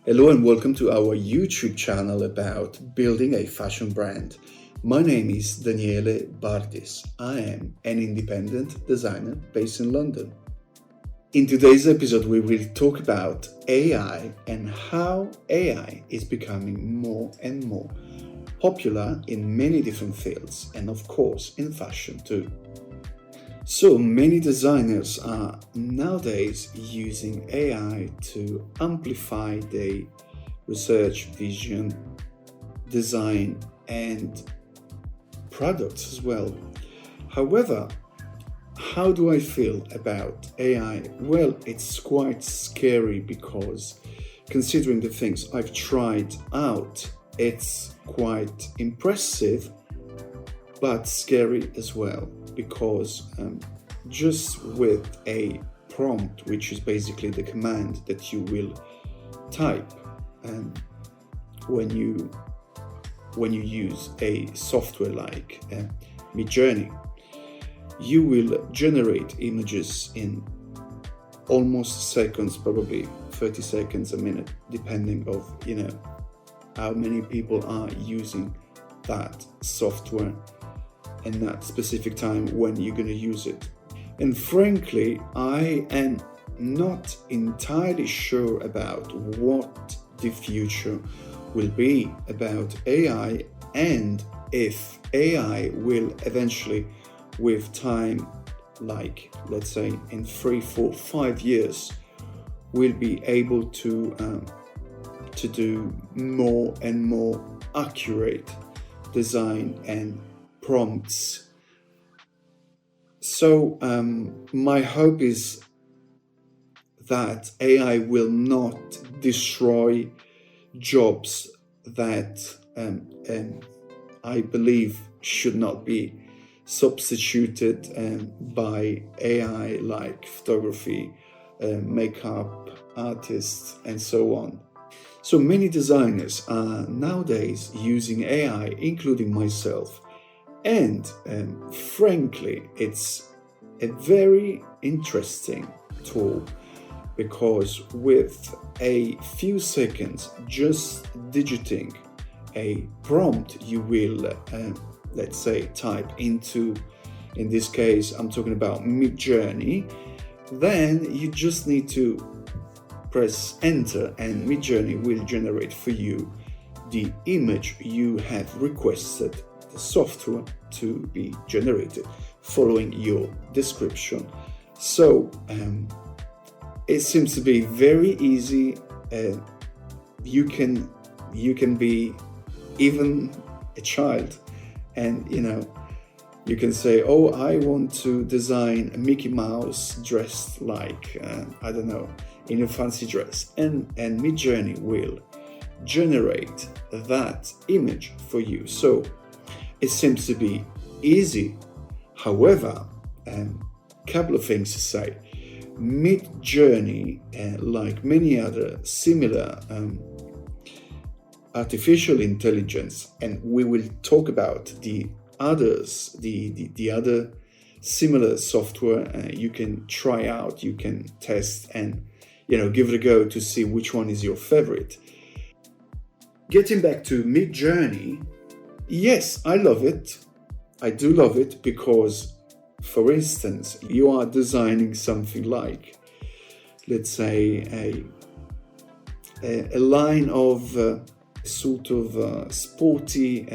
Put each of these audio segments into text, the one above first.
Hello and welcome to our YouTube channel about building a fashion brand. My name is Daniele Bardis. I am an independent designer based in London. In today's episode, we will talk about AI and how AI is becoming more and more popular in many different fields and of course in fashion too. So many designers are nowadays using AI to amplify their research, vision, design, and products as well. However, how do I feel about AI? Well, it's quite scary because considering the things I've tried out, it's quite impressive, but scary as well. Because just with a prompt, which is basically the command that you will type when you use a software like MIDJOURNEY, you will generate images in almost seconds, probably 30 seconds, a minute, depending of how many people are using that software and that specific time when you're going to use it. And frankly, I am not entirely sure about what the future will be about AI and if AI will eventually, with time, like let's say in 3, 4, 5 years, will be able to do more and more accurate design and prompts. So my hope is that AI will not destroy jobs that I believe should not be substituted by AI, like photography, makeup artists, and so on. So many designers are nowadays using AI, including myself. And frankly, it's a very interesting tool because with a few seconds, just digiting a prompt, you will, let's say, type into, in this case, I'm talking about MIDJOURNEY, then you just need to press enter and MIDJOURNEY will generate for you the image you have requested the software to be generated following your description. So it seems to be very easy. You can be even a child, and you can say, oh, I want to design a Mickey Mouse dressed like I don't know, in a fancy dress, and MIDJOURNEY will generate that image for you. So it seems to be easy. However, couple of things to say. MIDJOURNEY, like many other similar artificial intelligence, and we will talk about the others, the other similar software you can try out, you can test, and give it a go to see which one is your favorite. Getting back to MIDJOURNEY, yes, I love it. I do love it because, for instance, you are designing something like, let's say, a line of sort of sporty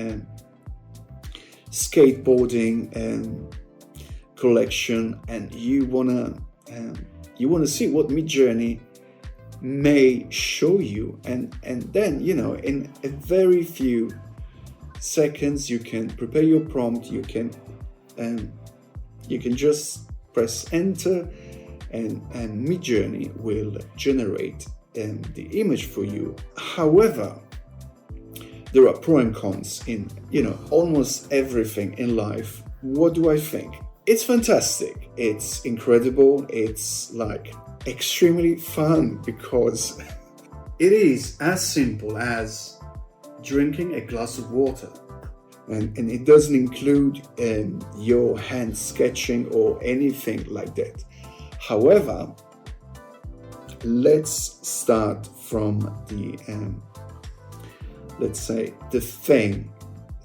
skateboarding collection, and you wanna see what MIDJOURNEY may show you, and then in a very few seconds you can prepare your prompt. You can just press enter and MIDJOURNEY will generate the image for you. However, there are pros and cons in almost everything in life. What do I think? It's fantastic, it's incredible, it's like extremely fun because it is as simple as drinking a glass of water, and it doesn't include your hand sketching or anything like that. However, let's start from the, let's say, the thing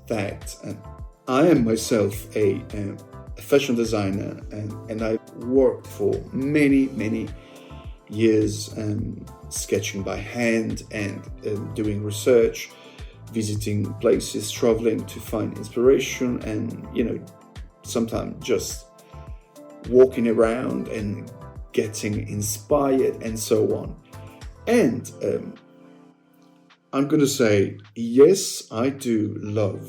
that I am myself a fashion designer, and I worked for many years sketching by hand and doing research, visiting places, traveling to find inspiration, and sometimes just walking around and getting inspired and so on. And I'm gonna say, yes, I do love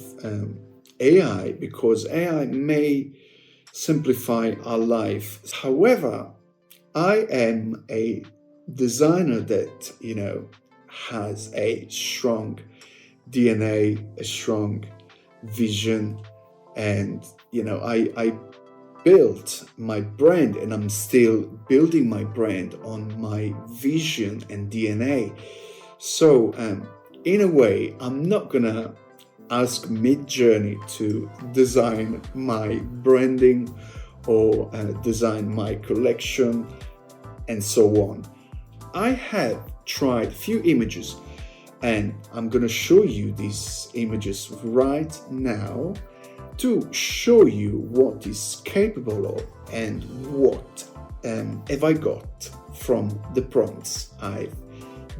AI, because AI may simplify our life. However, I am a designer that has a strong DNA, a strong vision, and I built my brand, and I'm still building my brand on my vision and DNA. So in a way, I'm not gonna ask MIDJOURNEY to design my branding or design my collection and so on. I have tried few images, and I'm gonna show you these images right now to show you what is capable of and what have I got from the prompts I've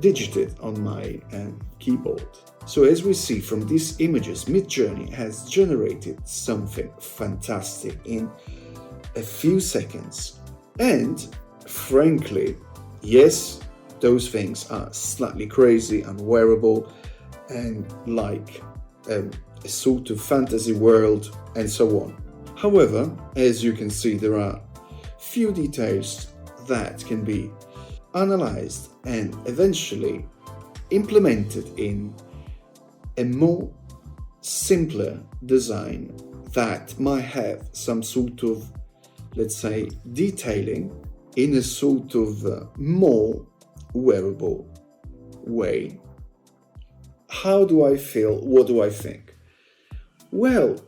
digited on my keyboard. So as we see from these images, MIDJOURNEY has generated something fantastic in a few seconds. And frankly, yes, those things are slightly crazy, unwearable, and like a sort of fantasy world and so on. However, as you can see, there are few details that can be analyzed and eventually implemented in a more simpler design that might have some sort of, let's say, detailing in a sort of more wearable way. How do I feel? What do I think? Well,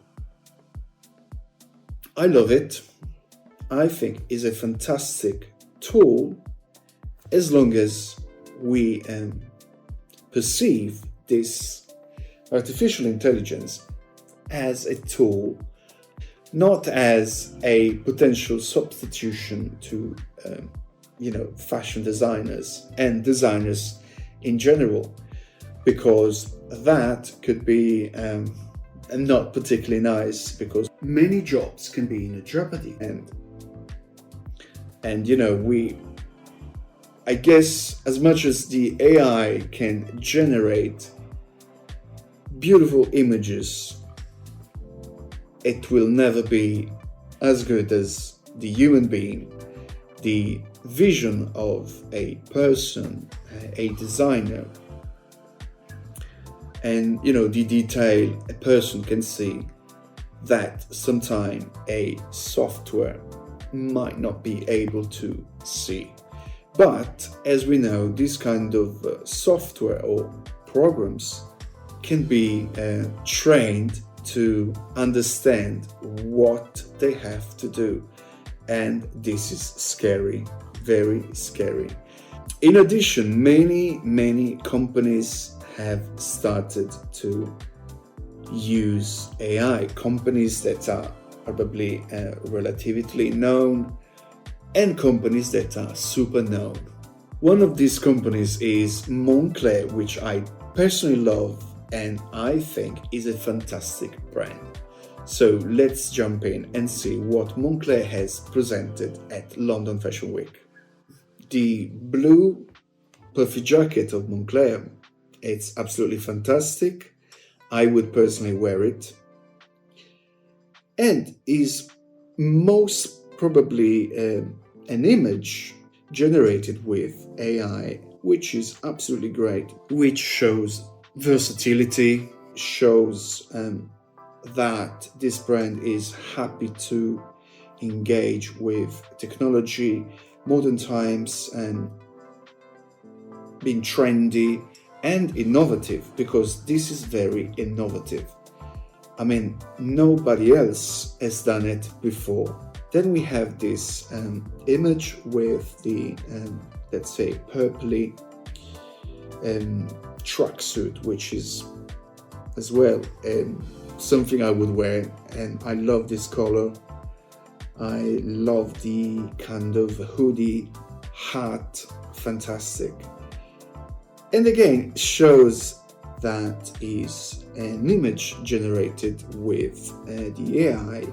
I love it. I think it's a fantastic tool as long as we perceive this artificial intelligence as a tool, not as a potential substitution to fashion designers and designers in general, because that could be not particularly nice, because many jobs can be in jeopardy, and I guess as much as the AI can generate beautiful images, it will never be as good as the human being, the vision of a person, a designer, and the detail a person can see that sometimes a software might not be able to see. But as we know, this kind of software or programs can be trained to understand what they have to do, and this is scary, very scary. In addition, many companies have started to use AI, companies that are probably relatively known and companies that are super known. One of these companies is MONCLER, which I personally love and I think is a fantastic brand. So let's jump in and see what MONCLER has presented at London Fashion Week. The blue puffy jacket of MONCLER, it's absolutely fantastic. I would personally wear it, and is most probably an image generated with AI, which is absolutely great, which shows versatility, shows that this brand is happy to engage with technology, modern times, and being trendy and innovative, because this is very innovative. I mean, nobody else has done it before. Then we have this image with the let's say, purpley tracksuit, which is as well something I would wear, and I love this color. I love the kind of hoodie hat, fantastic. And again, shows that is an image generated with the AI,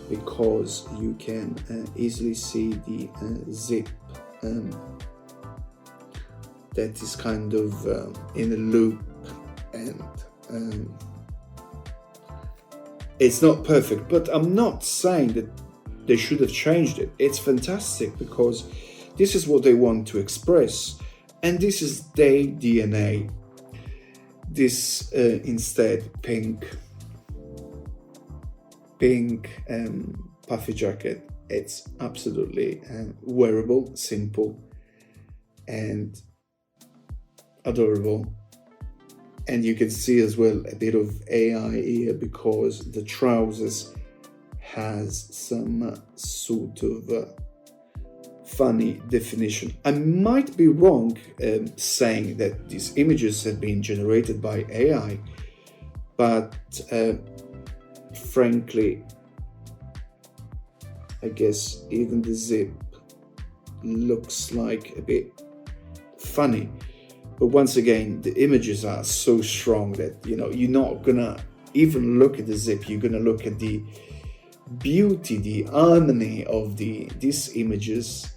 because you can easily see the zip that is kind of in a loop, and it's not perfect, but I'm not saying that they should have changed it. It's fantastic because this is what they want to express, and this is their DNA. This instead pink puffy jacket, it's absolutely wearable, simple and adorable. And you can see as well a bit of AI here, because the trousers has some sort of funny definition. I might be wrong saying that these images have been generated by AI, but frankly, I guess even the zip looks like a bit funny. But once again, the images are so strong that, you know, you're not gonna even look at the zip, you're gonna look at the beauty, the harmony of these images,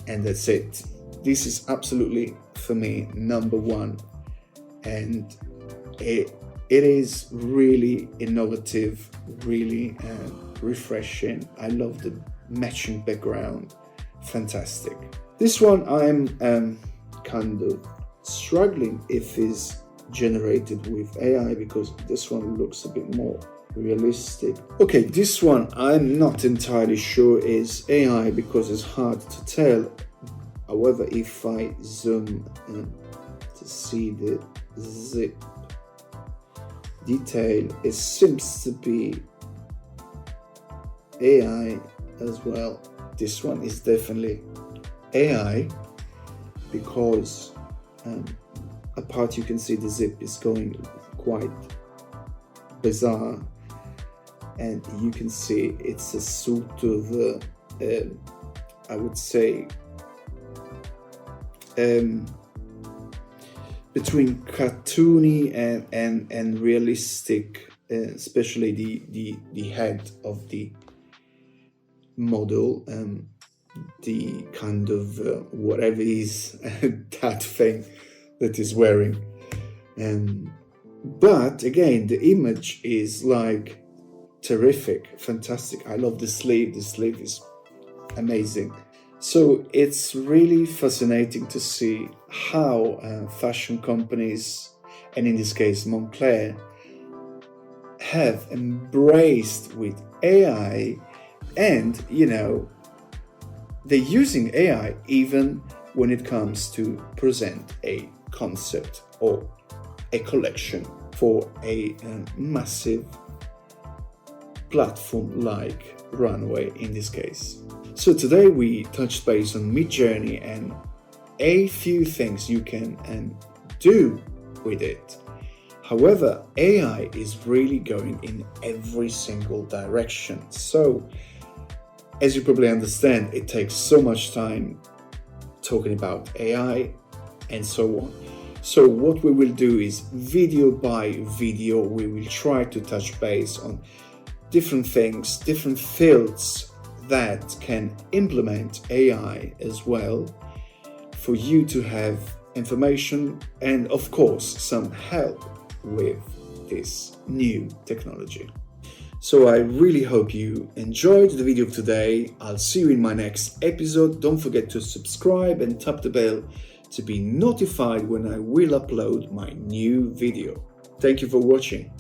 and that's it. This is absolutely, for me, number one, and it is really innovative, really refreshing. I love the matching background, fantastic. This one I'm kind of struggling if is generated with AI, because this one looks a bit more realistic. Okay, this one I'm not entirely sure is AI because it's hard to tell. However, if I zoom in to see the zip detail, it seems to be AI as well. This one is definitely AI, because apart you can see the zip is going quite bizarre, and you can see it's a sort of I would say between cartoony and realistic, especially the head of the model, the kind of whatever is that thing that is wearing. But again, the image is like terrific, fantastic. I love the sleeve. The sleeve is amazing. So it's really fascinating to see how fashion companies, and in this case Moncler, have embraced with AI, and you know, they're using AI even when it comes to present a concept or a collection for a massive platform like Runway in this case. So today we touched base on MIDJOURNEY and a few things you can do with it. However, AI is really going in every single direction. So as you probably understand, it takes so much time talking about AI and so on. So what we will do is video by video, we will try to touch base on different things, different fields that can implement AI as well, for you to have information and of course some help with this new technology. So I really hope you enjoyed the video of today. I'll see you in my next episode. Don't forget to subscribe and tap the bell to be notified when I will upload my new video. Thank you for watching.